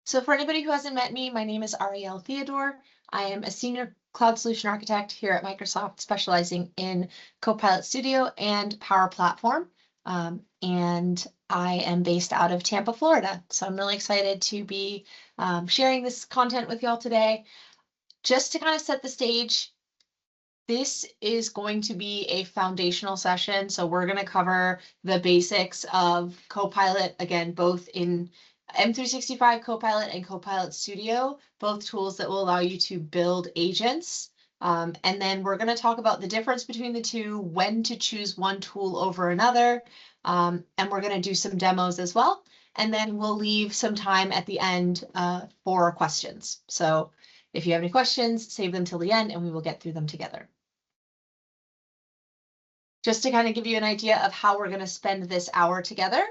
So for anybody who hasn't met me, my name is Ariel Theodore. I am a senior cloud solution architect here at Microsoft, specializing in Copilot Studio and Power Platform. And I am based out of Tampa, Florida. So I'm really excited to be sharing this content with y'all today. Just to kind of set the stage, this is going to be a foundational session. So we're going to cover the basics of Copilot, again, both in M365 Copilot and Copilot Studio, both tools that will allow you to build agents. And then we're going to talk about the difference between the two, when to choose one tool over another. And we're going to do some demos as well. And then we'll leave some time at the end for questions. So if you have any questions, save them till the end and we will get through them together. Just to kind of give you an idea of how we're going to spend this hour together,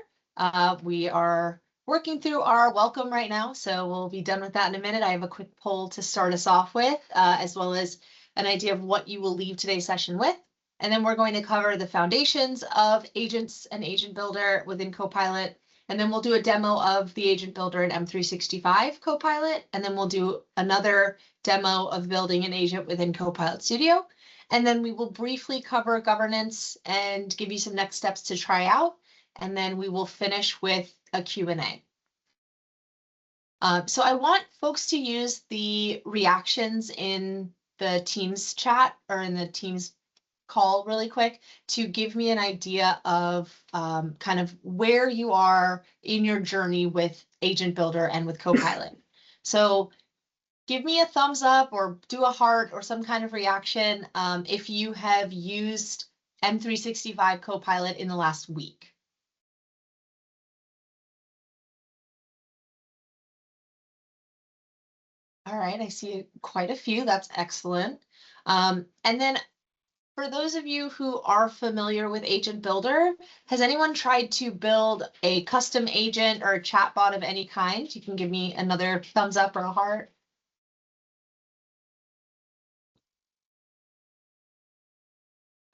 we are working through our welcome right now, so we'll be done with that in a minute. I have a quick poll to start us off with, as well as an idea of what you will leave today's session with. And then we're going to cover the foundations of agents and agent builder within Copilot. And then we'll do a demo of the agent builder in M365 Copilot. And then we'll do another demo of building an agent within Copilot Studio. And then we will briefly cover governance and give you some next steps to try out. And then we will finish with a Q&A. So I want folks to use the reactions in the Teams chat or in the Teams call really quick to give me an idea of kind of where you are in your journey with Agent Builder and with Copilot. So give me a thumbs up or do a heart or some kind of reaction if you have used M365 Copilot in the last week. All right, I see quite a few. That's excellent. And then for those of you who are familiar with Agent Builder, has anyone tried to build a custom agent or a chatbot of any kind? You can give me another thumbs up or a heart.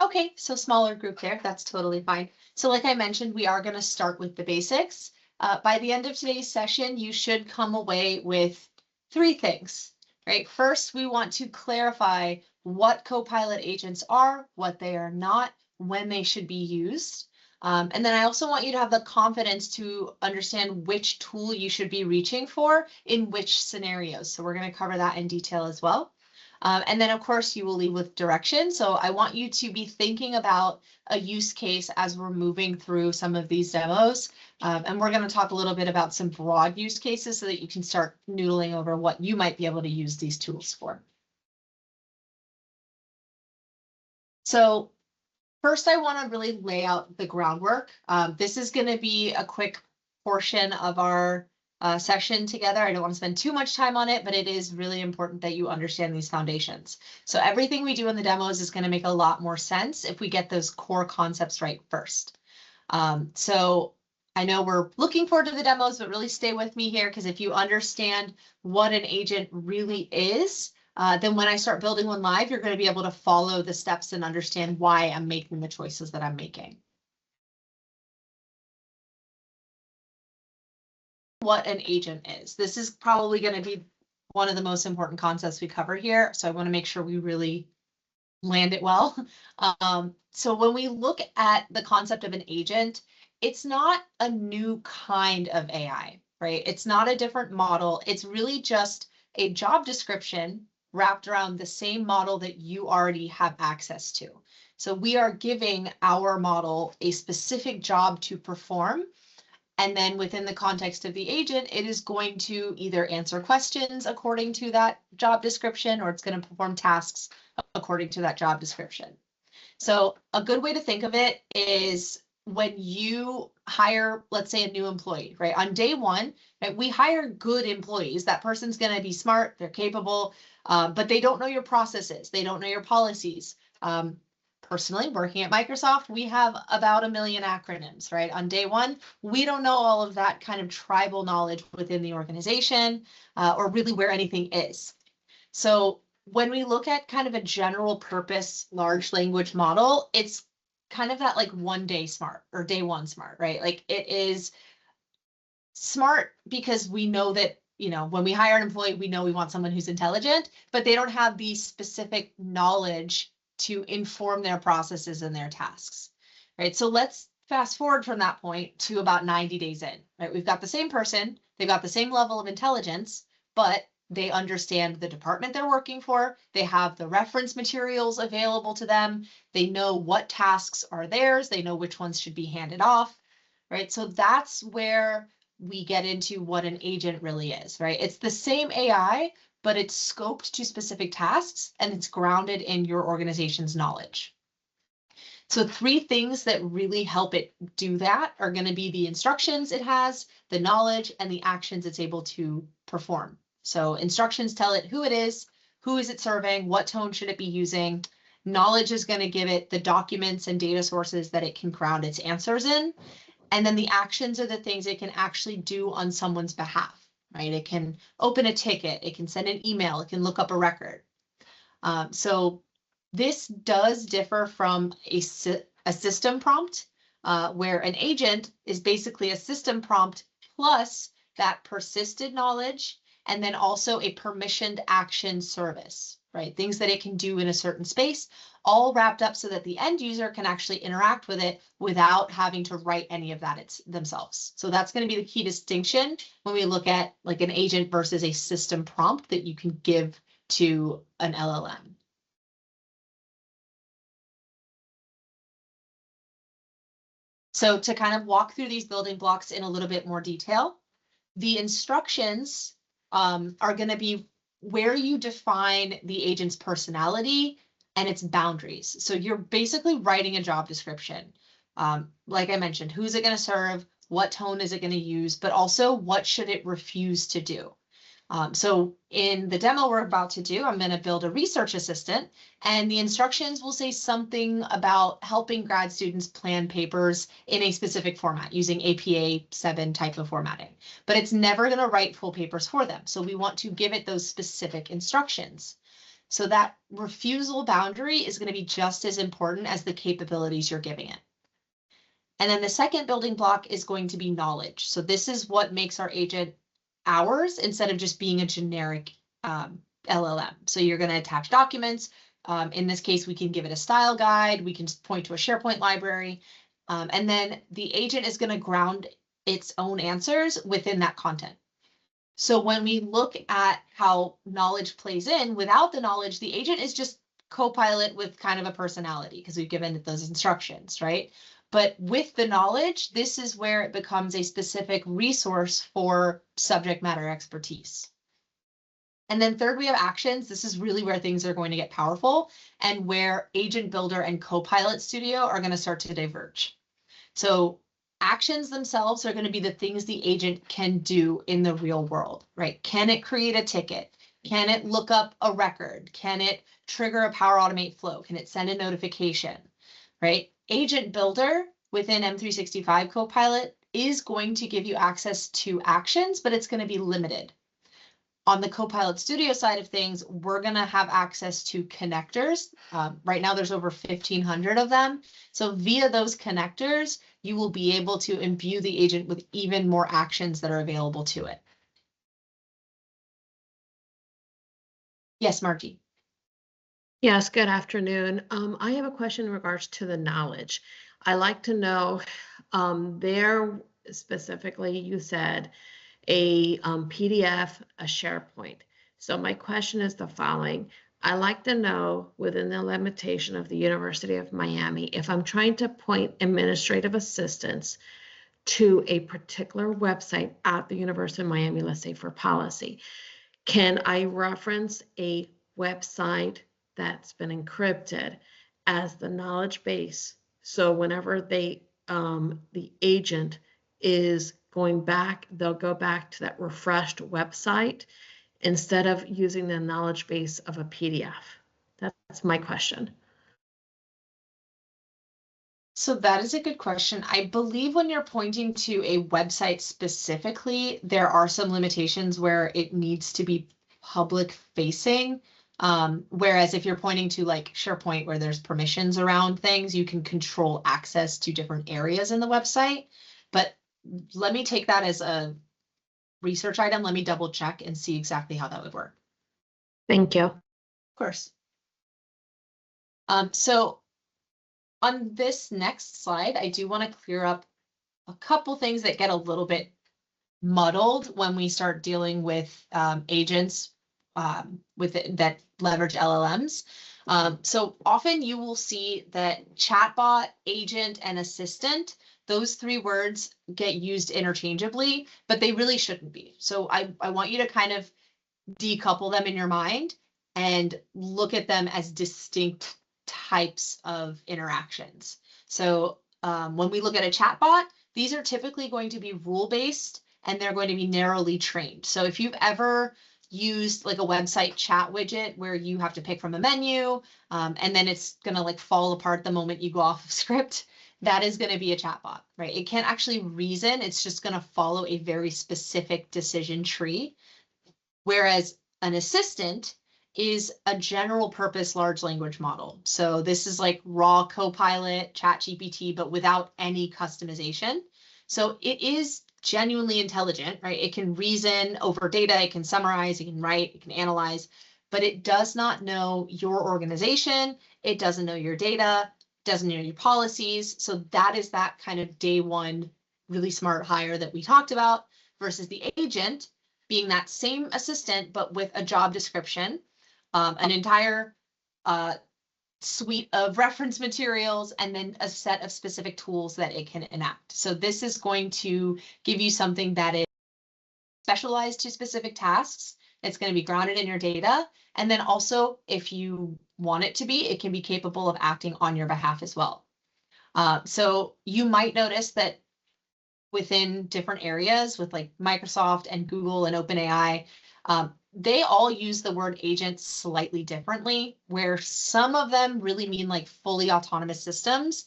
Okay, so smaller group there, that's totally fine. So like I mentioned, we are going to start with the basics. By the end of today's session, you should come away with 3 things, right? First, we want to clarify what Copilot agents are, what they are not, when they should be used. And then I also want you to have the confidence to understand which tool you should be reaching for in which scenarios. So we're going to cover that in detail as well. And then, of course, you will leave with direction. So I want you to be thinking about a use case as we're moving through some of these demos. And we're going to talk a little bit about some broad use cases so that you can start noodling over what you might be able to use these tools for. So first, I want to really lay out the groundwork. This is going to be a quick portion of our session together. I don't want to spend too much time on it, but it is really important that you understand these foundations. So everything we do in the demos is going to make a lot more sense if we get those core concepts right first. So I know we're looking forward to the demos, but really stay with me here, because if you understand what an agent really is, then when I start building one live, you're going to be able to follow the steps and understand why I'm making the choices that I'm making. What an agent is. This is probably going to be one of the most important concepts we cover here. So I want to make sure we really land it well. So when we look at the concept of an agent, it's not a new kind of AI, right? It's not a different model. It's really just a job description wrapped around the same model that you already have access to. So we are giving our model a specific job to perform. And then within the context of the agent, it is going to either answer questions according to that job description, or it's going to perform tasks according to that job description. So a good way to think of it is when you hire, let's say, a new employee, right? On day one, right, we hire good employees. That person's going to be smart, they're capable, but they don't know your processes. They don't know your policies. Personally, working at Microsoft, we have about 1 million acronyms, right? On day one, we don't know all of that kind of tribal knowledge within the organization or really where anything is. So when we look at kind of a general purpose large language model, it's kind of that like one day smart or day one smart, right? Like it is smart because we know that when we hire an employee, we know we want someone who's intelligent, but they don't have the specific knowledge to inform their processes and their tasks, right? So let's fast forward from that point to about 90 days in, right? We've got the same person, they've got the same level of intelligence, but they understand the department they're working for. They have the reference materials available to them. They know what tasks are theirs. They know which ones should be handed off, right? So that's where we get into what an agent really is, right? It's the same AI, but it's scoped to specific tasks and it's grounded in your organization's knowledge. So 3 things that really help it do that are going to be the instructions it has, the knowledge, and the actions it's able to perform. So instructions tell it who it is, who is it serving, what tone should it be using. Knowledge is going to give it the documents and data sources that it can ground its answers in. And then the actions are the things it can actually do on someone's behalf, right? It can open a ticket, it can send an email, it can look up a record. So this does differ from a system prompt, where an agent is basically a system prompt plus that persisted knowledge, and then also a permissioned action service, right? Things that it can do in a certain space, all wrapped up so that the end user can actually interact with it without having to write any of that themselves. So that's going to be the key distinction when we look at like an agent versus a system prompt that you can give to an LLM. So to kind of walk through these building blocks in a little bit more detail, the instructions are going to be where you define the agent's personality and its boundaries. So you're basically writing a job description. Like I mentioned, who's it going to serve? What tone is it going to use? But also, what should it refuse to do? So in the demo we're about to do, I'm going to build a research assistant, and the instructions will say something about helping grad students plan papers in a specific format using APA 7 type of formatting, but it's never going to write full papers for them. So we want to give it those specific instructions. So that refusal boundary is going to be just as important as the capabilities you're giving it. And then the second building block is going to be knowledge. So this is what makes our agent ours instead of just being a generic LLM. So you're going to attach documents. In this case, we can give it a style guide. We can point to a SharePoint library. And then the agent is going to ground its own answers within that content. So when we look at how knowledge plays in, without the knowledge, the agent is just Copilot with kind of a personality because we've given it those instructions, right? But with the knowledge, this is where it becomes a specific resource for subject matter expertise. And then third, we have actions. This is really where things are going to get powerful and where Agent Builder and Copilot Studio are going to start to diverge. So actions themselves are going to be the things the agent can do in the real world, right? Can it create a ticket? Can it look up a record? Can it trigger a Power Automate flow? Can it send a notification, right? Agent Builder within M365 Copilot is going to give you access to actions, but it's going to be limited. On the Copilot Studio side of things, we're going to have access to connectors. Right now, there's over 1,500 of them. So via those connectors, you will be able to imbue the agent with even more actions that are available to it. Yes, Margie. Yes, good afternoon. I have a question in regards to the knowledge. I like to know, there specifically you said a PDF, a SharePoint. So my question is the following. I like to know within the limitation of the University of Miami, if I'm trying to point administrative assistance to a particular website at the University of Miami, let's say for policy, can I reference a website that's been encrypted as the knowledge base? So whenever they, the agent is going back, they'll go back to that refreshed website instead of using the knowledge base of a PDF. That's my question. So that is a good question. I believe when you're pointing to a website specifically, there are some limitations where it needs to be public facing. Whereas if you're pointing to like SharePoint where there's permissions around things, you can control access to different areas in the website. But let me take that as a research item. Let me double check and see exactly how that would work. Thank you. Of course. So on this next slide, I do want to clear up a couple things that get a little bit muddled when we start dealing with agents that leverage LLMs. So often you will see that chatbot, agent, and assistant, those three words get used interchangeably, but they really shouldn't be. So I want you to kind of decouple them in your mind and look at them as distinct types of interactions. So when we look at a chatbot, these are typically going to be rule-based and they're going to be narrowly trained. So if you've ever used like a website chat widget where you have to pick from a menu and then it's going to like fall apart the moment you go off of script, that is going to be a chatbot, right? It can't actually reason. It's just going to follow a very specific decision tree. Whereas an assistant is a general purpose large language model. So this is like raw Copilot, ChatGPT, but without any customization. So it is genuinely intelligent, right? It can reason over data, it can summarize, it can write, it can analyze, but it does not know your organization. It doesn't know your data, doesn't know your policies. So that is that kind of day one really smart hire that we talked about versus the agent being that same assistant, but with a job description, an entire suite of reference materials, and then a set of specific tools that it can enact. So this is going to give you something that is specialized to specific tasks. It's going to be grounded in your data. And then also, if you want it to be, it can be capable of acting on your behalf as well. So you might notice that within different areas with like Microsoft and Google and OpenAI, they all use the word agent slightly differently, where some of them really mean like fully autonomous systems,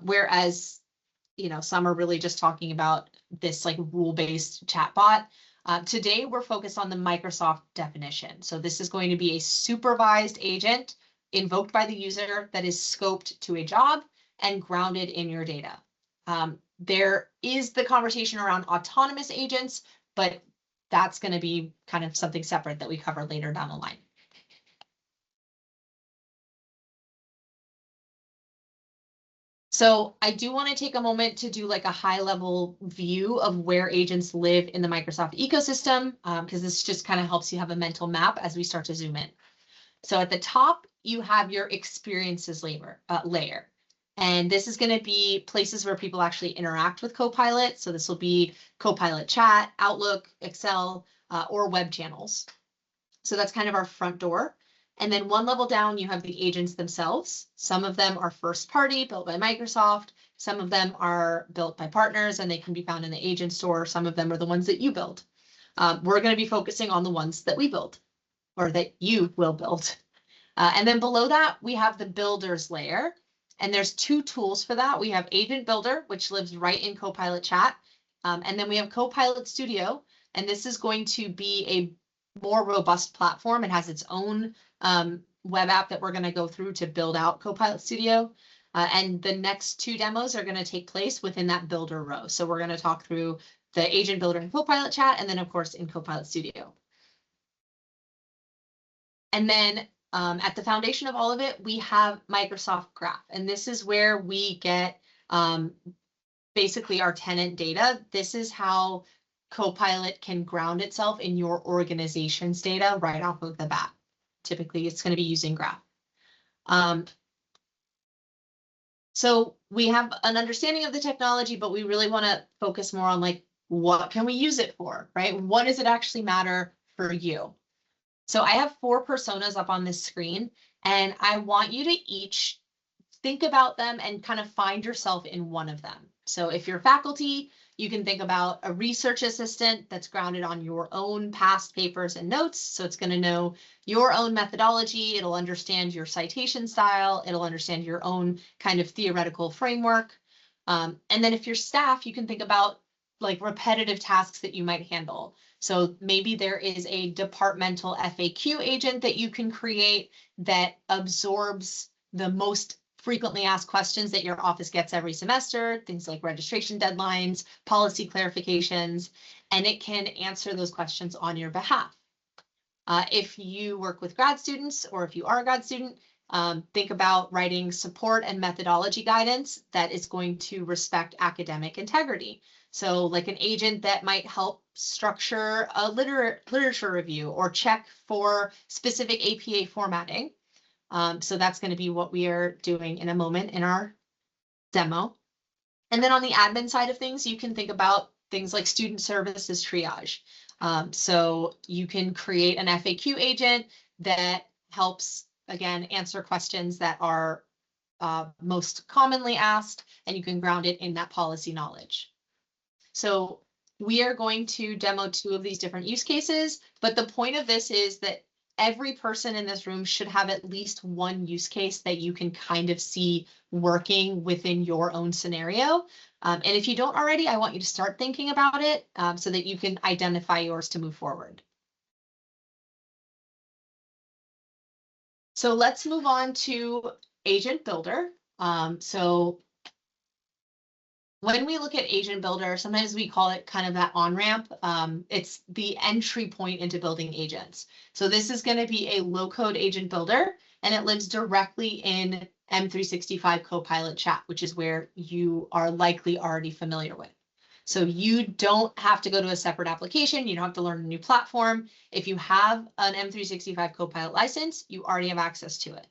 whereas, some are really just talking about this like rule-based chatbot. Today, we're focused on the Microsoft definition. So this is going to be a supervised agent invoked by the user that is scoped to a job and grounded in your data. There is the conversation around autonomous agents, but that's going to be kind of something separate that we cover later down the line. So I do want to take a moment to do like a high level view of where agents live in the Microsoft ecosystem, because this just kind of helps you have a mental map as we start to zoom in. So at the top, you have your experiences layer. And this is going to be places where people actually interact with Copilot. So this will be Copilot chat, Outlook, Excel, or web channels. So that's kind of our front door. And then one level down, you have the agents themselves. Some of them are first party, built by Microsoft. Some of them are built by partners and they can be found in the agent store. Some of them are the ones that you build. We're going to be focusing on the ones that we build or that you will build. And then below that, we have the builders layer. And there's two tools for that. We have Agent Builder, which lives right in Copilot Chat. And then we have Copilot Studio. And this is going to be a more robust platform. It has its own web app that we're going to go through to build out Copilot Studio. And the next two demos are going to take place within that builder row. So we're going to talk through the Agent Builder in Copilot Chat, and then, of course, in Copilot Studio. And then at the foundation of all of it, we have Microsoft Graph, and this is where we get basically our tenant data. This is how Copilot can ground itself in your organization's data right off of the bat. Typically, it's going to be using Graph. So we have an understanding of the technology, but we really want to focus more on like, what can we use it for, right? What does it actually matter for you? So I have 4 personas up on this screen, and I want you to each think about them and kind of find yourself in one of them. So if you're faculty, you can think about a research assistant that's grounded on your own past papers and notes. So it's going to know your own methodology. It'll understand your citation style. It'll understand your own kind of theoretical framework. And then if you're staff, you can think about like repetitive tasks that you might handle. So maybe there is a departmental FAQ agent that you can create that absorbs the most frequently asked questions that your office gets every semester, things like registration deadlines, policy clarifications, and it can answer those questions on your behalf. If you work with grad students or if you are a grad student, think about writing support and methodology guidance that is going to respect academic integrity. So like an agent that might help structure a literature review or check for specific APA formatting. So that's going to be what we are doing in a moment in our demo. And then on the admin side of things, you can think about things like student services triage. So you can create an FAQ agent that helps, again, answer questions that are most commonly asked, and you can ground it in that policy knowledge. So we are going to demo 2 of these different use cases, but the point of this is that every person in this room should have at least one use case that you can kind of see working within your own scenario. And if you don't already, I want you to start thinking about it so that you can identify yours to move forward. So let's move on to Agent Builder. So when we look at Agent Builder, sometimes we call it kind of that on-ramp. It's the entry point into building agents. So this is going to be a low-code agent builder, and it lives directly in M365 Copilot chat, which is where you are likely already familiar with. So you don't have to go to a separate application. You don't have to learn a new platform. If you have an M365 Copilot license, you already have access to it.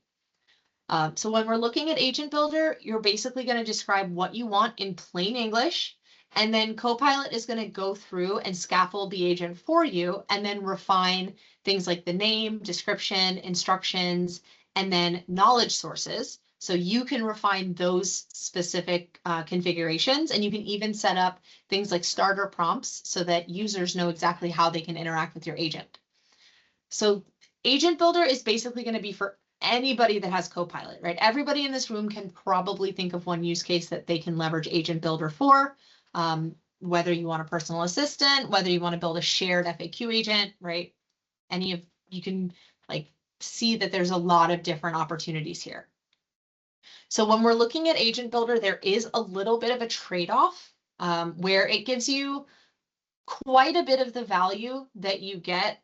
So when we're looking at Agent Builder, you're basically going to describe what you want in plain English, and then Copilot is going to go through and scaffold the agent for you, and then refine things like the name, description, instructions, and then knowledge sources. So you can refine those specific configurations, and you can even set up things like starter prompts so that users know exactly how they can interact with your agent. So Agent Builder is basically going to be for anybody that has Copilot, right? Everybody in this room can probably think of one use case that they can leverage Agent Builder for, whether you want a personal assistant, whether you want to build a shared FAQ agent, right? You can like see that there's a lot of different opportunities here. So when we're looking at Agent Builder, there is a little bit of a trade-off where it gives you quite a bit of the value that you get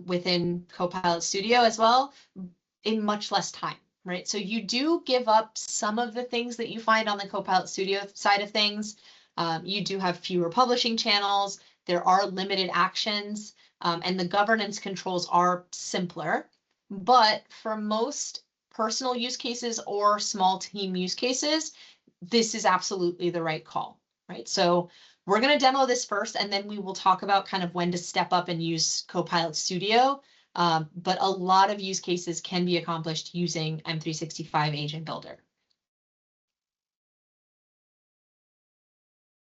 within Copilot Studio as well, in much less time, right? So you do give up some of the things that you find on the Copilot Studio side of things. You do have fewer publishing channels. There are limited actions, and the governance controls are simpler. But for most personal use cases or small team use cases, this is absolutely the right call, right? So we're going to demo this first, and then we will talk about kind of when to step up and use Copilot Studio. But a lot of use cases can be accomplished using M365 Agent Builder.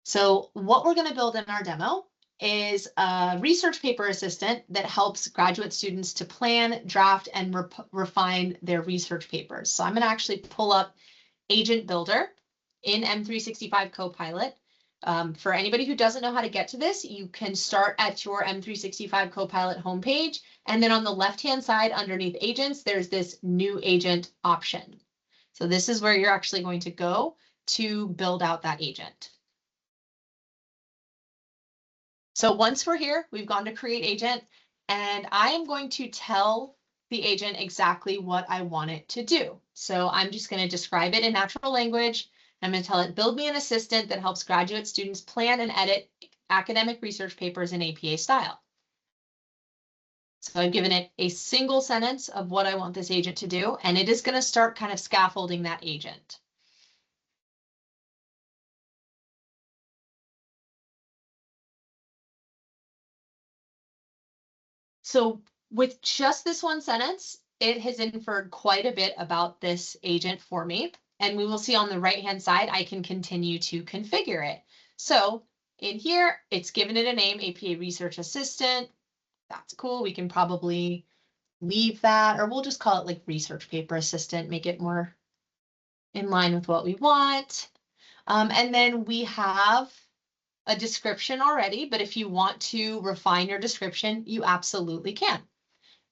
So what we're going to build in our demo is a research paper assistant that helps graduate students to plan, draft, and refine their research papers. So I'm going to actually pull up Agent Builder in M365 Copilot. For anybody who doesn't know how to get to this, you can start at your M365 Copilot homepage, and then on the left-hand side underneath agents, there's this new agent option. So this is where you're actually going to go to build out that agent. So once we're here, we've gone to create agent, and I am going to tell the agent exactly what I want it to do. So I'm just going to describe it in natural language. I'm going to tell it, build me an assistant that helps graduate students plan and edit academic research papers in APA style. So I've given it a single sentence of what I want this agent to do, and it is going to start kind of scaffolding that agent. So with just this one sentence, it has inferred quite a bit about this agent for me. And we will see on the right-hand side, I can continue to configure it. So in here, it's given it a name, APA Research Assistant. That's cool. We can probably leave that, or we'll just call it like Research Paper Assistant, make it more in line with what we want. And then we have a description already, but if you want to refine your description, you absolutely can,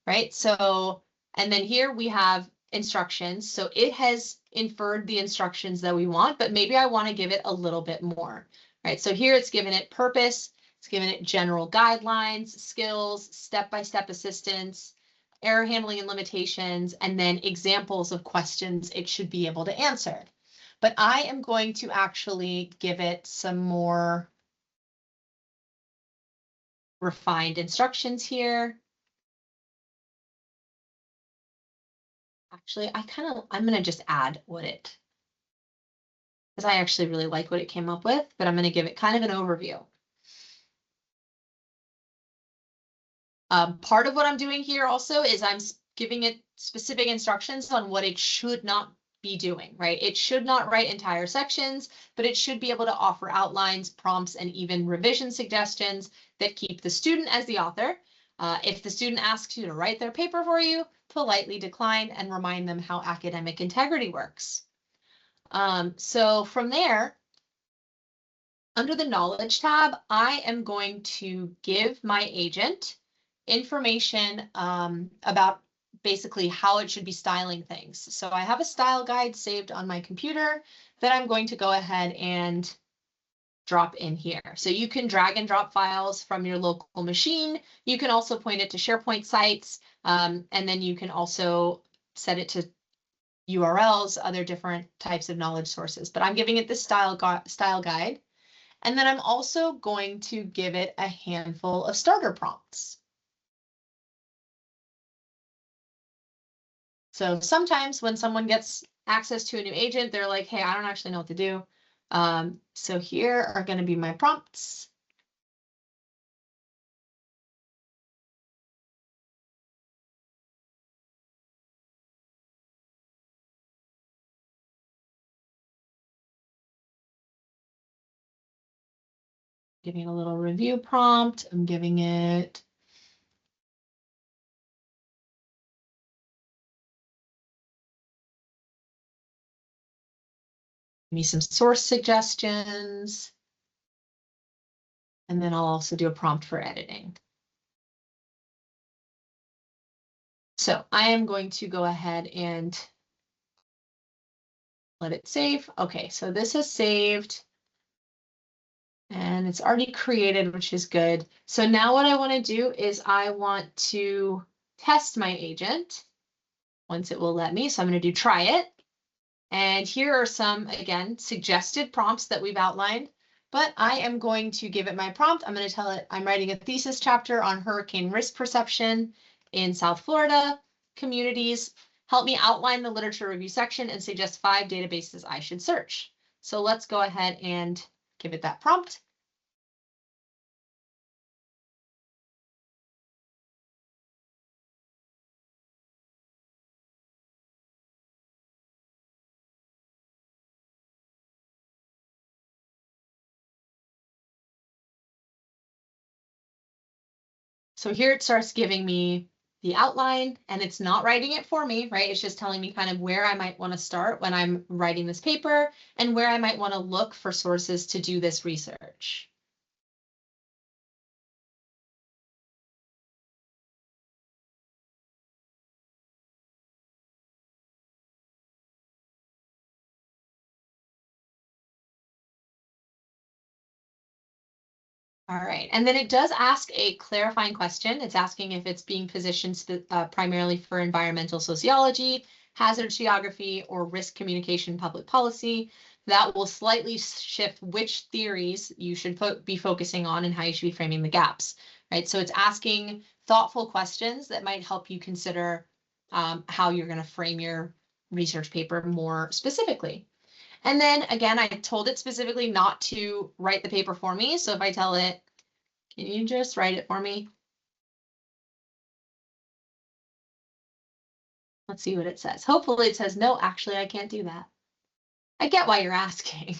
right? So, and then here we have instructions. So it has inferred the instructions that we want, but maybe I want to give it a little bit more, right? So here it's given it purpose, it's given it general guidelines, skills, step-by-step assistance, error handling and limitations, and then examples of questions it should be able to answer. But I am going to actually give it some more refined instructions here. Actually, I'm going to just add because I actually really like what it came up with, but I'm going to give it kind of an overview. Part of what I'm doing here also is I'm giving it specific instructions on what it should not be doing, right? It should not write entire sections, but it should be able to offer outlines, prompts, and even revision suggestions that keep the student as the author. If the student asks you to write their paper for you, politely decline and remind them how academic integrity works. So from there, under the knowledge tab, I am going to give my agent information about basically how it should be styling things. So I have a style guide saved on my computer that I'm going to go ahead and drop in here. So you can drag and drop files from your local machine. You can also point it to SharePoint sites, and then you can also set it to URLs, other different types of knowledge sources. But I'm giving it the style guide. And then I'm also going to give it a handful of starter prompts. So sometimes when someone gets access to a new agent, they're like, hey, I don't actually know what to do. So here are going to be my prompts. Giving it a little review prompt. I'm giving it me some source suggestions. And then I'll also do a prompt for editing. So I am going to go ahead and let it save. Okay, so this is saved. And it's already created, which is good. So now what I want to do is I want to test my agent once it will let me. So I'm going to do try it. And here are some, again, suggested prompts that we've outlined. But I am going to give it my prompt. I'm going to tell it I'm writing a thesis chapter on hurricane risk perception in South Florida communities. Help me outline the literature review section and suggest 5 databases I should search. So let's go ahead and give it that prompt. So here it starts giving me the outline, and it's not writing it for me, right? It's just telling me kind of where I might want to start when I'm writing this paper and where I might want to look for sources to do this research. All right, and then it does ask a clarifying question. It's asking if it's being positioned primarily for environmental sociology, hazard geography, or risk communication public policy. That will slightly shift which theories you should be focusing on and how you should be framing the gaps, right? So it's asking thoughtful questions that might help you consider how you're going to frame your research paper more specifically. And then again, I told it specifically not to write the paper for me. So if I tell it, can you just write it for me? Let's see what it says. Hopefully it says, no, actually, I can't do that. I get why you're asking.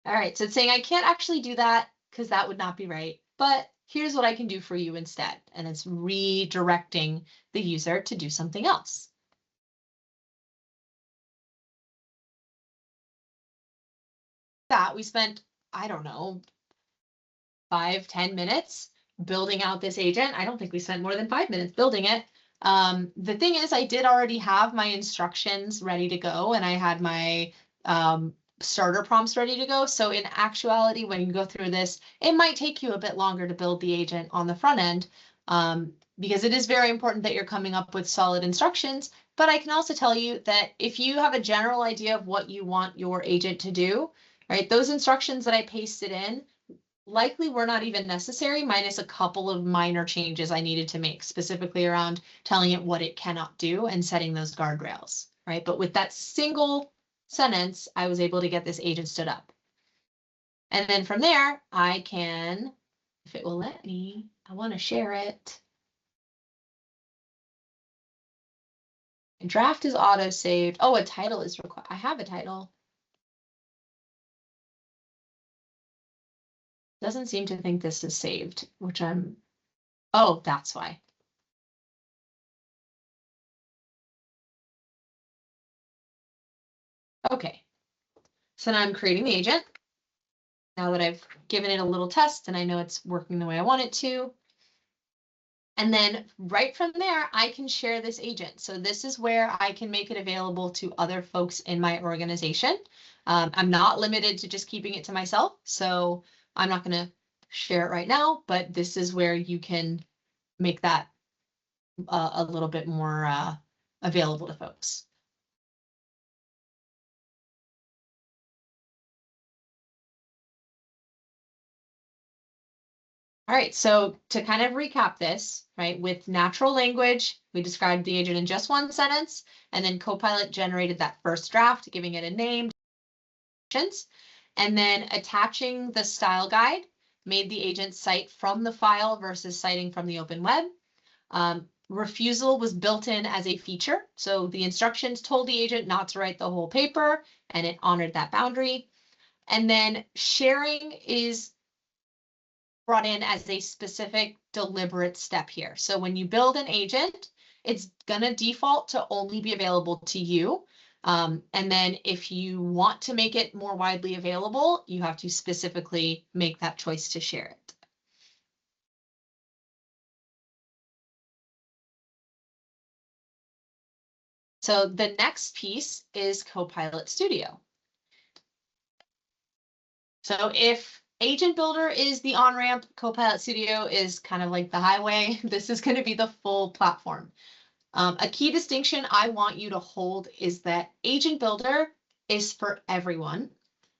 All right, so it's saying I can't actually do that because that would not be right. But here's what I can do for you instead. And it's redirecting the user to do something else. That we spent, I don't know, 5-10 minutes building out this agent. I don't think we spent more than 5 minutes building it. The thing is, I did already have my instructions ready to go, and I had my starter prompts ready to go. So in actuality, when you go through this, it might take you a bit longer to build the agent on the front end, because it is very important that you're coming up with solid instructions. But I can also tell you that if you have a general idea of what you want your agent to do, right, those instructions that I pasted in likely were not even necessary, minus a couple of minor changes I needed to make, specifically around telling it what it cannot do and setting those guardrails, right? But with that single sentence, I was able to get this agent stood up. And then from there, I can, if it will let me, I want to share it. And draft is auto saved. Oh, a title is required. I have a title. Doesn't seem to think this is saved, which oh, that's why. Okay, so now I'm creating the agent. Now that I've given it a little test and I know it's working the way I want it to. And then right from there, I can share this agent. So this is where I can make it available to other folks in my organization. I'm not limited to just keeping it to myself, so I'm not going to share it right now, but this is where you can make that a little bit more available to folks. All right, so to kind of recap this, right, with natural language, we described the agent in just one sentence, and then Copilot generated that first draft, giving it a name, and then attaching the style guide made the agent cite from the file versus citing from the open web. Refusal was built in as a feature, so the instructions told the agent not to write the whole paper, and it honored that boundary. And then sharing is brought in as a specific deliberate step here. So when you build an agent, it's going to default to only be available to you. And then if you want to make it more widely available, you have to specifically make that choice to share it. So the next piece is Copilot Studio. So if Agent Builder is the on-ramp, Copilot Studio is kind of like the highway. This is going to be the full platform. A key distinction I want you to hold is that Agent Builder is for everyone,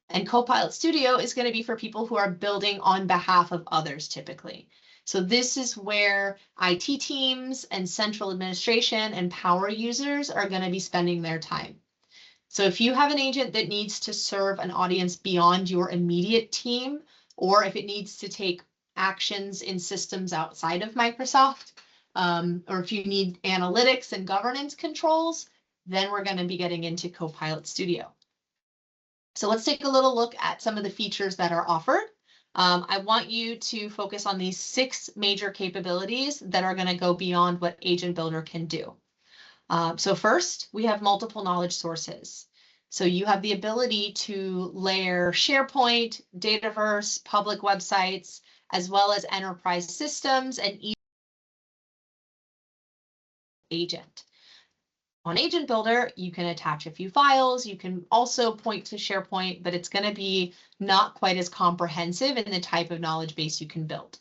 and Copilot Studio is going to be for people who are building on behalf of others typically. So this is where IT teams and central administration and power users are going to be spending their time. So if you have an agent that needs to serve an audience beyond your immediate team, or if it needs to take actions in systems outside of Microsoft, or if you need analytics and governance controls, then we're going to be getting into Copilot Studio. So let's take a little look at some of the features that are offered. I want you to focus on these 6 major capabilities that are going to go beyond what Agent Builder can do. So first, we have multiple knowledge sources. So you have the ability to layer SharePoint, Dataverse, public websites, as well as enterprise systems and agent. On Agent Builder, you can attach a few files. You can also point to SharePoint, but it's going to be not quite as comprehensive in the type of knowledge base you can build.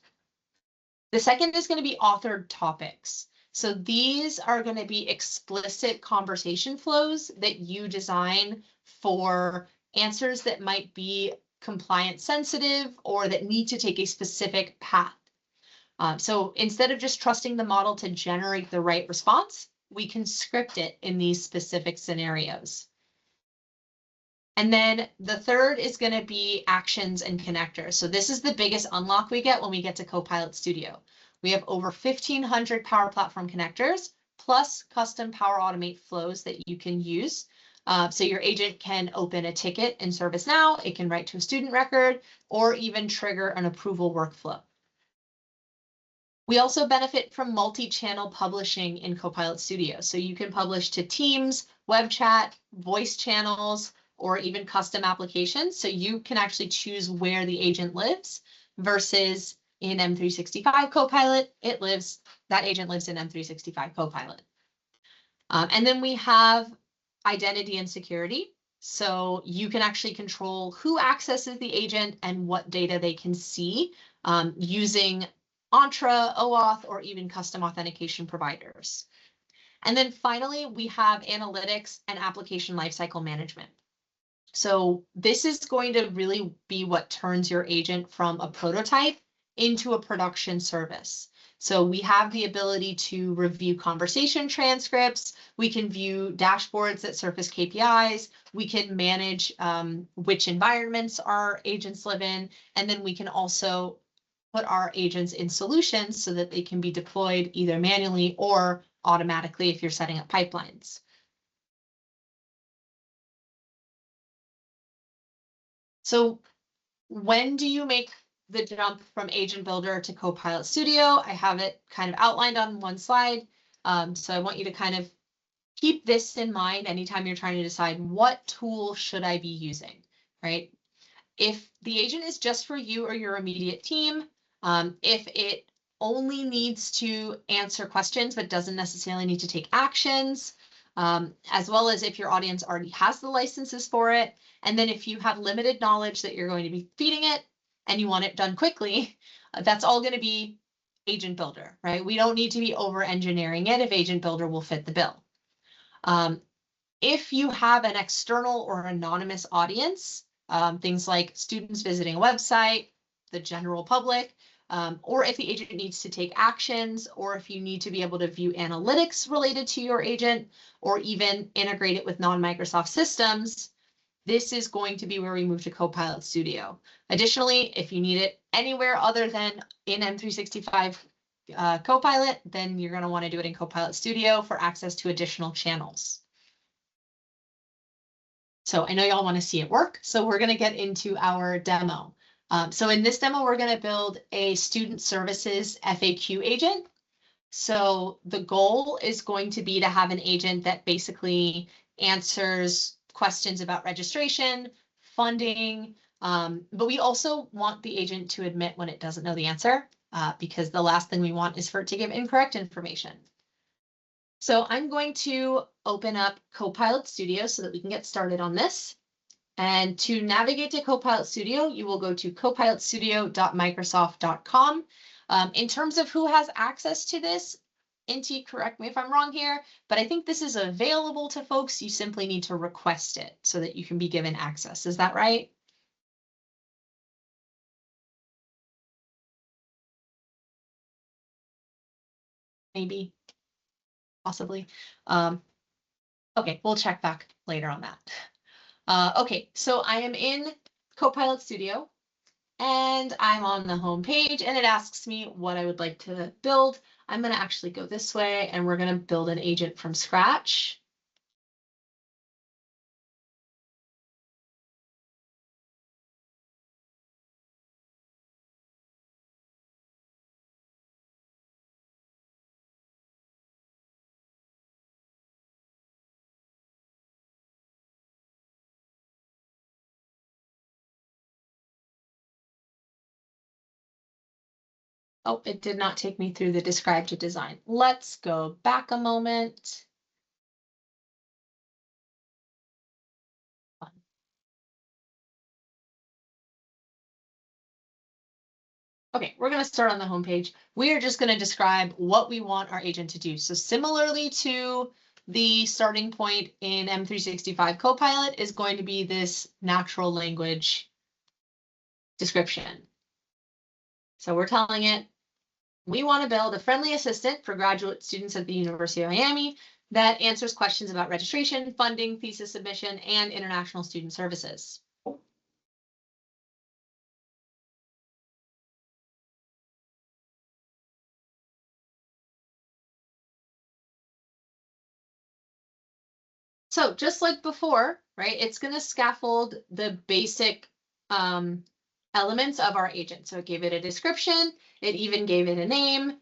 The second is going to be authored topics. So these are going to be explicit conversation flows that you design for answers that might be compliance sensitive or that need to take a specific path. So instead of just trusting the model to generate the right response, we can script it in these specific scenarios. And then the third is going to be actions and connectors. So this is the biggest unlock we get when we get to Copilot Studio. We have over 1,500 Power Platform connectors, plus custom Power Automate flows that you can use. So your agent can open a ticket in ServiceNow, it can write to a student record, or even trigger an approval workflow. We also benefit from multi-channel publishing in Copilot Studio. So you can publish to Teams, web chat, voice channels, or even custom applications. So you can actually choose where the agent lives versus in M365 Copilot, that agent lives in M365 Copilot. And then we have identity and security. So you can actually control who accesses the agent and what data they can see using Entra, OAuth, or even custom authentication providers. And then finally, we have analytics and application lifecycle management. So this is going to really be what turns your agent from a prototype into a production service. So we have the ability to review conversation transcripts. We can view dashboards that surface KPIs. We can manage which environments our agents live in. And then we can also put our agents in solutions so that they can be deployed either manually or automatically if you're setting up pipelines. So when do you make the jump from Agent Builder to Copilot Studio? I have it kind of outlined on one slide. So I want you to kind of keep this in mind anytime you're trying to decide what tool should I be using, right? If the agent is just for you or your immediate team, if it only needs to answer questions but doesn't necessarily need to take actions, as well as if your audience already has the licenses for it, and then if you have limited knowledge that you're going to be feeding it and you want it done quickly, that's all going to be Agent Builder, right? We don't need to be over engineering it if Agent Builder will fit the bill. If you have an external or anonymous audience, things like students visiting a website, the general public, or if the agent needs to take actions, or if you need to be able to view analytics related to your agent, or even integrate it with non-Microsoft systems, this is going to be where we move to Copilot Studio. Additionally, if you need it anywhere other than in M365 Copilot, then you're going to want to do it in Copilot Studio for access to additional channels. So I know y'all want to see it work, so we're going to get into our demo. So in this demo, we're going to build a student services FAQ agent. So the goal is going to be to have an agent that basically answers questions about registration, funding, but we also want the agent to admit when it doesn't know the answer, because the last thing we want is for it to give incorrect information. So I'm going to open up Copilot Studio so that we can get started on this. And to navigate to Copilot Studio, you will go to copilotstudio.microsoft.com. In terms of who has access to this, Inti, correct me if I'm wrong here, but I think this is available to folks. You simply need to request it so that you can be given access. Is that right? Maybe, possibly. Okay, we'll check back later on that. Okay, so I am in Copilot Studio and I'm on the home page and it asks me what I would like to build. I'm going to actually go this way and we're going to build an agent from scratch. Oh, it did not take me through the describe to design. Let's go back a moment. Okay, we're going to start on the home page. We are just going to describe what we want our agent to do. So similarly to the starting point in M365 Copilot is going to be this natural language description. So we're telling it, we want to build a friendly assistant for graduate students at the University of Miami that answers questions about registration, funding, thesis submission, and international student services. So just like before, right, it's going to scaffold the basic elements of our agent. So it gave it a description. It even gave it a name.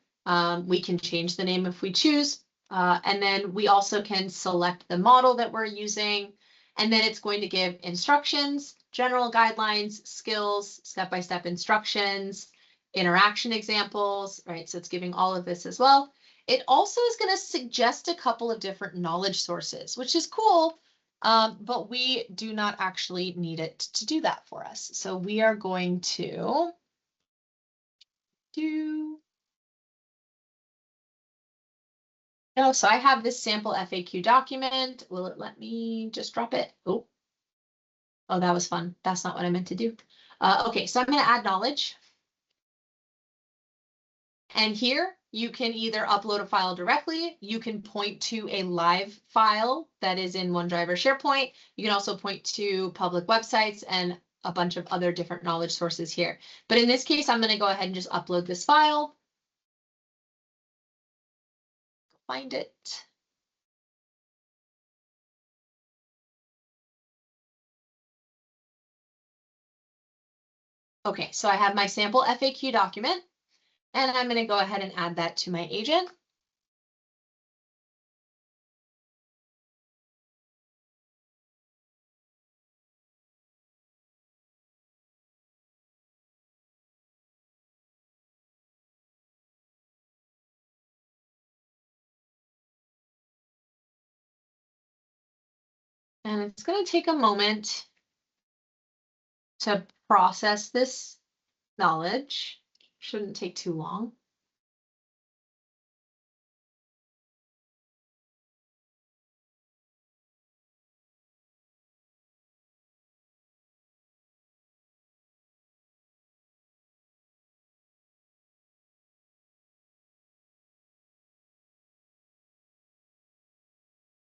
We can change the name if we choose. And then we also can select the model that we're using. And then it's going to give instructions, general guidelines, skills, step-by-step instructions. interaction examples, right? So it's giving all of this as well. It also is going to suggest a couple of different knowledge sources, which is cool, but we do not actually need it to do that for us. So we are going to do, no, so I have this sample FAQ document. Will it let me just drop it? Oh, that was fun. That's not what I meant to do. Okay, so I'm going to add knowledge. And here you can either upload a file directly, you can point to a live file that is in OneDrive or SharePoint. You can also point to public websites and a bunch of other different knowledge sources here. But in this case, I'm going to go ahead and just upload this file. Find it. Okay, so I have my sample FAQ document, and I'm going to go ahead and add that to my agent. And it's going to take a moment to process this knowledge. Shouldn't take too long.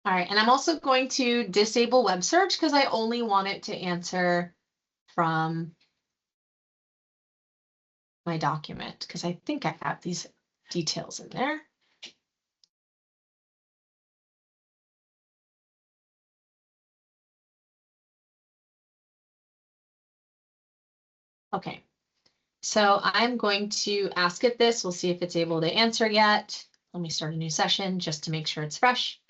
All right, and I'm also going to disable web search because I only want it to answer from my document because I think I have these details in there. Okay, so I'm going to ask it this. We'll see if it's able to answer yet. Let me start a new session just to make sure it's fresh.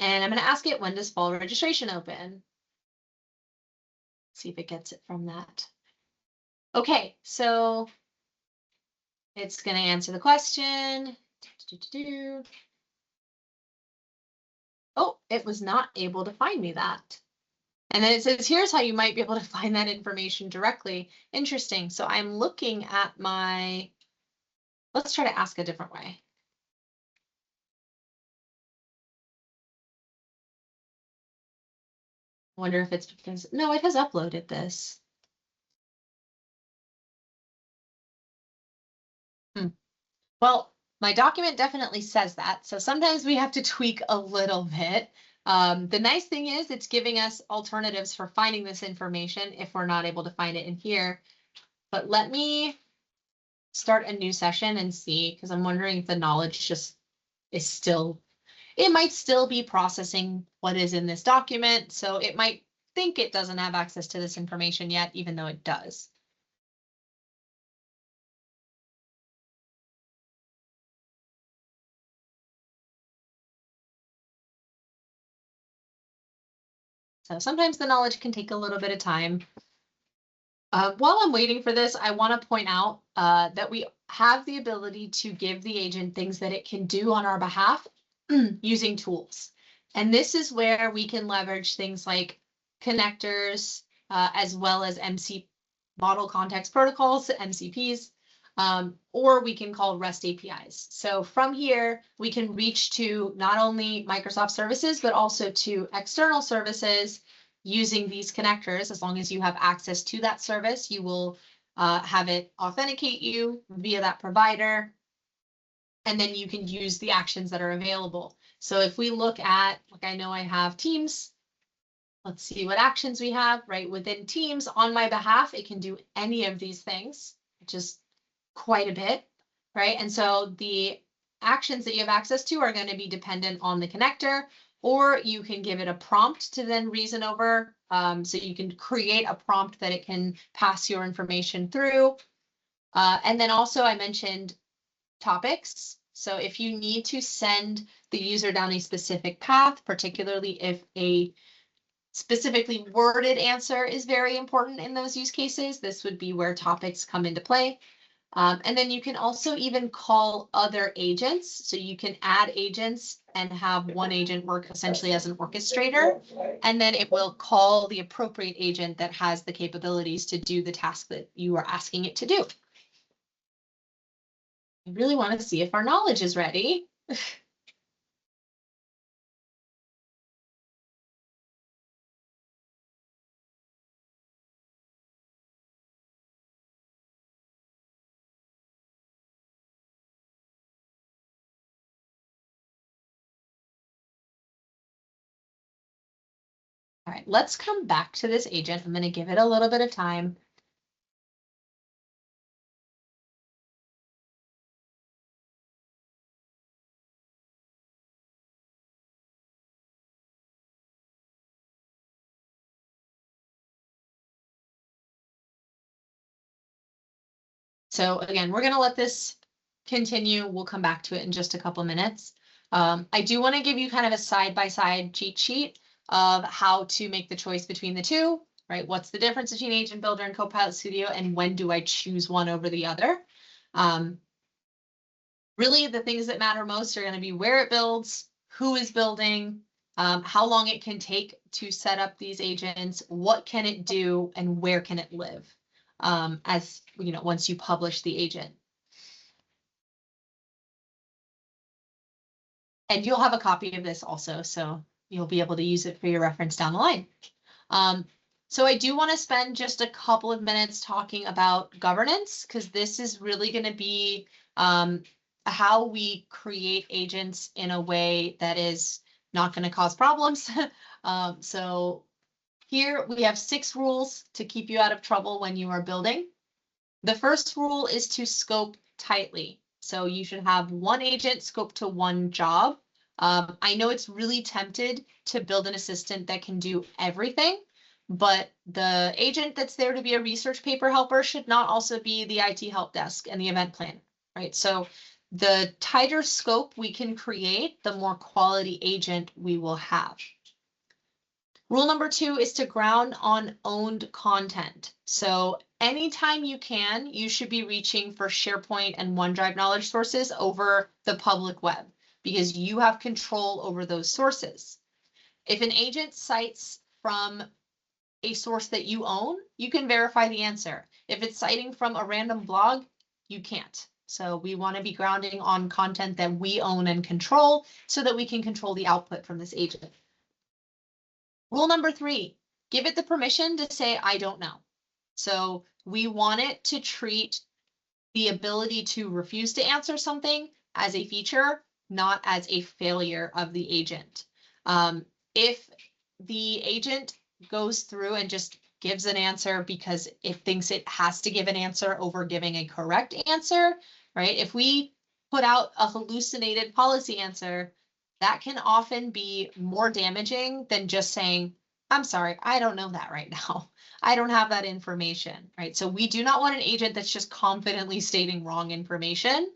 And I'm going to ask it, when does fall registration open? See if it gets it from that. Okay, so it's going to answer the question. Oh, it was not able to find me that. And then it says, here's how you might be able to find that information directly. Interesting. So I'm looking at my, let's try to ask a different way. I wonder if it's because, no, it has uploaded this. Well, my document definitely says that. So sometimes we have to tweak a little bit. The nice thing is it's giving us alternatives for finding this information if we're not able to find it in here. But let me start a new session and see, because I'm wondering if the knowledge just is still, it might still be processing what is in this document. So it might think it doesn't have access to this information yet, even though it does. So sometimes the knowledge can take a little bit of time. While I'm waiting for this, I want to point out that we have the ability to give the agent things that it can do on our behalf using tools. And this is where we can leverage things like connectors, as well as MC model context protocols, MCPs, or we can call REST APIs. So from here, we can reach to not only Microsoft services, but also to external services using these connectors. As long as you have access to that service, you will have it authenticate you via that provider. And then you can use the actions that are available. So if we look at, like I know I have Teams, let's see what actions we have, right? Within Teams, on my behalf, it can do any of these things, which is quite a bit, right? And so the actions that you have access to are going to be dependent on the connector, or you can give it a prompt to then reason over. So you can create a prompt that it can pass your information through. And then also I mentioned topics. So if you need to send the user down a specific path, particularly if a specifically worded answer is very important in those use cases, this would be where topics come into play. And then you can also even call other agents. So you can add agents and have one agent work essentially as an orchestrator, and then it will call the appropriate agent that has the capabilities to do the task that you are asking it to do. I really want to see if our knowledge is ready. All right, let's come back to this agent. I'm going to give it a little bit of time. So again, we're going to let this continue. We'll come back to it in just a couple minutes. I do want to give you kind of a side-by-side cheat sheet of how to make the choice between the two, right? What's the difference between Agent Builder and Copilot Studio, and when do I choose one over the other? Really, the things that matter most are going to be where it builds, who is building, how long it can take to set up these agents, what can it do, and where can it live, as you know, once you publish the agent. And you'll have a copy of this also, so you'll be able to use it for your reference down the line. So I do want to spend just a couple of minutes talking about governance, because this is really going to be how we create agents in a way that is not going to cause problems. So here we have 6 rules to keep you out of trouble when you are building. The first rule is to scope tightly. So you should have one agent scoped to one job. I know it's really tempted to build an assistant that can do everything, but the agent that's there to be a research paper helper should not also be the IT help desk and the event planner, right? So the tighter scope we can create, the more quality agent we will have. Rule number 2 is to ground on owned content. So anytime you can, you should be reaching for SharePoint and OneDrive knowledge sources over the public web, because you have control over those sources. If an agent cites from a source that you own, you can verify the answer. If it's citing from a random blog, you can't. So we want to be grounding on content that we own and control so that we can control the output from this agent. Rule number 3, give it the permission to say, I don't know. So we want it to treat the ability to refuse to answer something as a feature, not as a failure of the agent. If the agent goes through and just gives an answer because it thinks it has to give an answer over giving a correct answer, right? If we put out a hallucinated policy answer, that can often be more damaging than just saying, I'm sorry, I don't know that right now. I don't have that information, right? So we do not want an agent that's just confidently stating wrong information.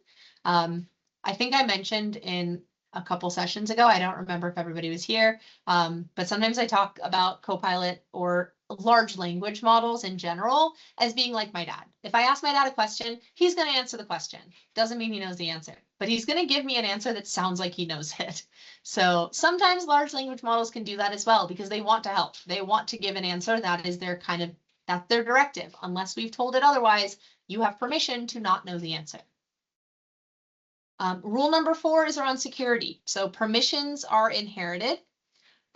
I think I mentioned in a couple sessions ago, I don't remember if everybody was here, but sometimes I talk about Copilot or large language models in general as being like my dad. If I ask my dad a question, he's going to answer the question. Doesn't mean he knows the answer, but he's going to give me an answer that sounds like he knows it. So sometimes large language models can do that as well, because they want to help. They want to give an answer that is their that's their directive. Unless we've told it otherwise, you have permission to not know the answer. Rule number 4 is around security. So permissions are inherited,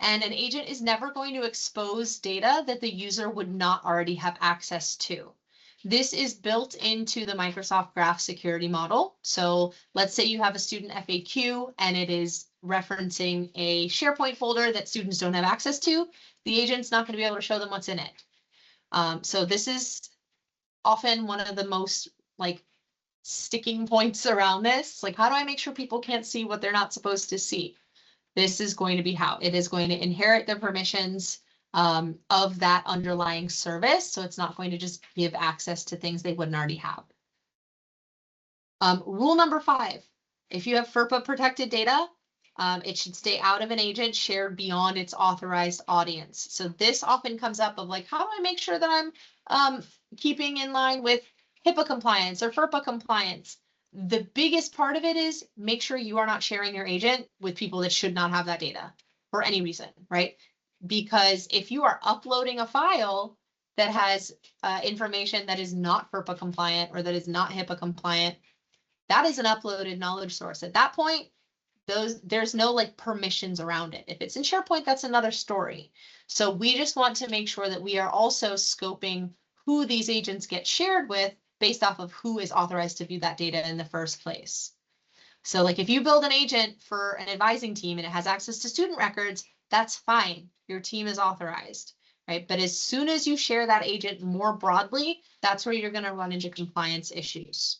and an agent is never going to expose data that the user would not already have access to. This is built into the Microsoft Graph security model. So let's say you have a student FAQ and it is referencing a SharePoint folder that students don't have access to. The agent's not going to be able to show them what's in it. So this is often one of the most sticking points around this. Like, how do I make sure people can't see what they're not supposed to see? This is going to be how it is going to inherit the permissions of that underlying service. So it's not going to just give access to things they wouldn't already have. Rule number 5, if you have FERPA protected data, it should stay out of an agent shared beyond its authorized audience. So this often comes up of like, how do I make sure that I'm keeping in line with HIPAA compliance or FERPA compliance. The biggest part of it is make sure you are not sharing your agent with people that should not have that data for any reason, right? Because if you are uploading a file that has information that is not FERPA compliant or that is not HIPAA compliant, that is an uploaded knowledge source. At that point, there's no like permissions around it. If it's in SharePoint, that's another story. So we just want to make sure that we are also scoping who these agents get shared with based off of who is authorized to view that data in the first place. So like if you build an agent for an advising team and it has access to student records, that's fine. Your team is authorized, right? But as soon as you share that agent more broadly, that's where you're going to run into compliance issues.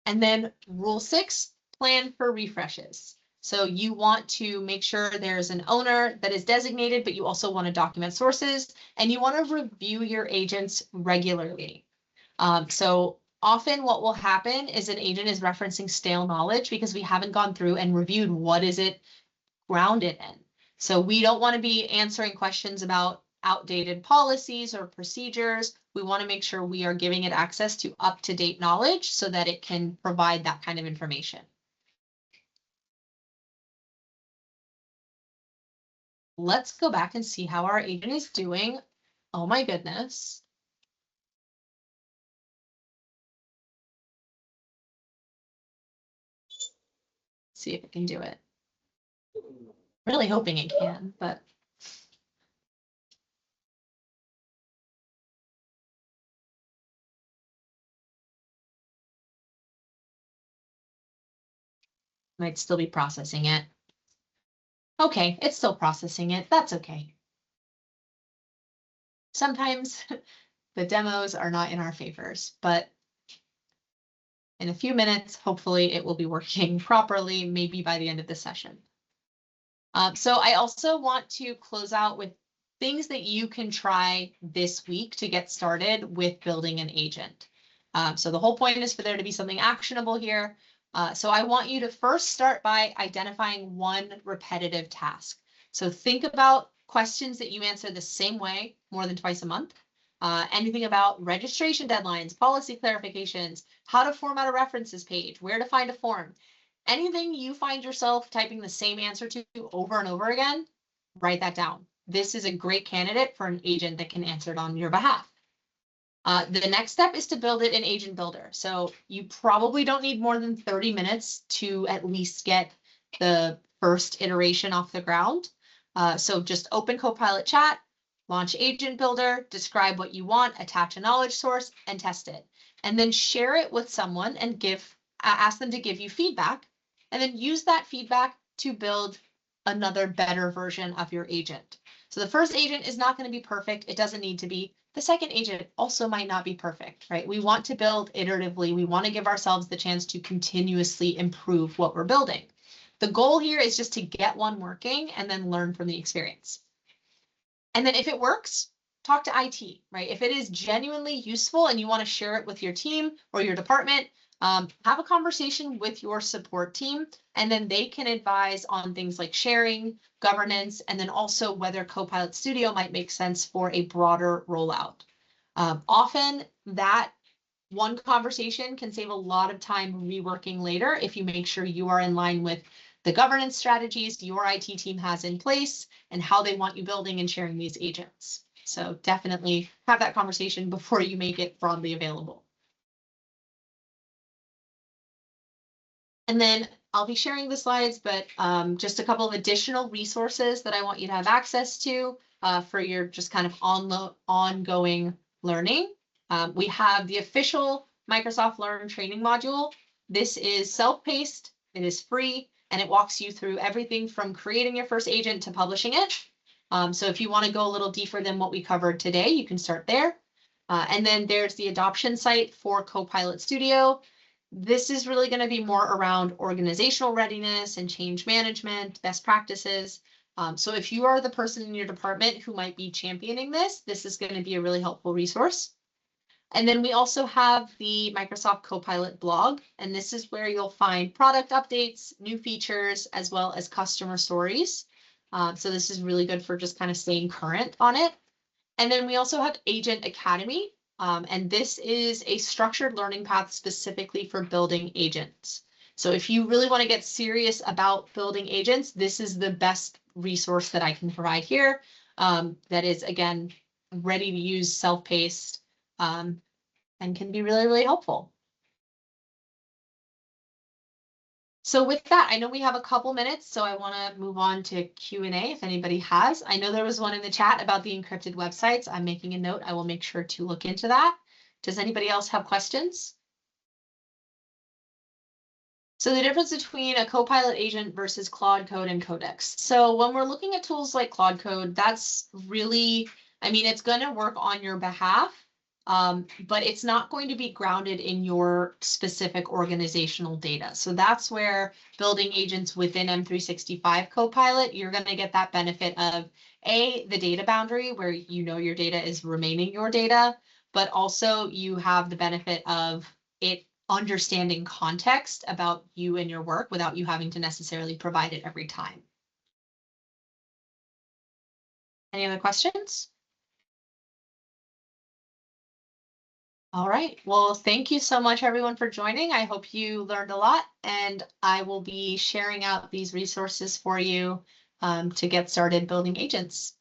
And then rule 6, plan for refreshes. So you want to make sure there's an owner that is designated, but you also want to document sources and you want to review your agents regularly. So often what will happen is an agent is referencing stale knowledge because we haven't gone through and reviewed what is it grounded in. So we don't want to be answering questions about outdated policies or procedures. We want to make sure we are giving it access to up-to-date knowledge so that it can provide that kind of information. Let's go back and see how our agent is doing. Oh my goodness. See if it can do it. Really hoping it can, but. Might still be processing it. Okay, it's still processing it. That's okay. Sometimes the demos are not in our favors, but in a few minutes, hopefully it will be working properly, maybe by the end of the session. So I also want to close out with things that you can try this week to get started with building an agent. So the whole point is for there to be something actionable here. So I want you to first start by identifying one repetitive task. So think about questions that you answer the same way more than twice a month. Anything about registration deadlines, policy clarifications, how to format a references page, where to find a form. Anything you find yourself typing the same answer to over and over again, write that down. This is a great candidate for an agent that can answer it on your behalf. The next step is to build it in Agent Builder. So you probably don't need more than 30 minutes to at least get the first iteration off the ground. So just open Copilot Chat, launch Agent Builder, describe what you want, attach a knowledge source, and test it. And then share it with someone and ask them to give you feedback. And then use that feedback to build another better version of your agent. So the first agent is not going to be perfect. It doesn't need to be. The second agent also might not be perfect, right? We want to build iteratively. We want to give ourselves the chance to continuously improve what we're building. The goal here is just to get one working and then learn from the experience. And then if it works, talk to IT, right? If it is genuinely useful and you want to share it with your team or your department, have a conversation with your support team, and then they can advise on things like sharing, governance, and then also whether Copilot Studio might make sense for a broader rollout. Often that one conversation can save a lot of time reworking later if you make sure you are in line with the governance strategies your IT team has in place and how they want you building and sharing these agents. So definitely have that conversation before you make it broadly available. And then I'll be sharing the slides, but just a couple of additional resources that I want you to have access to for your just kind of ongoing learning. We have the official Microsoft Learn training module. This is self-paced, it is free, and it walks you through everything from creating your first agent to publishing it. So if you want to go a little deeper than what we covered today, you can start there. And then there's the adoption site for Copilot Studio. This is really going to be more around organizational readiness and change management, best practices. So if you are the person in your department who might be championing this, this is going to be a really helpful resource. And then we also have the Microsoft Copilot blog, and this is where you'll find product updates, new features, as well as customer stories. So this is really good for just kind of staying current on it. And then we also have Agent Academy. And this is a structured learning path specifically for building agents. So if you really want to get serious about building agents, this is the best resource that I can provide here. That is, again, ready to use, self-paced, and can be really, really helpful. So with that, I know we have a couple minutes, so I want to move on to Q&A if anybody has. I know there was one in the chat about the encrypted websites. I'm making a note. I will make sure to look into that. Does anybody else have questions? So the difference between a Copilot agent versus Claude Code and Codex. So when we're looking at tools like Claude Code, that's really, I mean, it's going to work on your behalf, but it's not going to be grounded in your specific organizational data. So that's where building agents within M365 Copilot, you're going to get that benefit of the data boundary where you know your data is remaining your data, but also you have the benefit of it understanding context about you and your work without you having to necessarily provide it every time. Any other questions? All right. Well, thank you so much, everyone, for joining. I hope you learned a lot, and I will be sharing out these resources for you to get started building agents.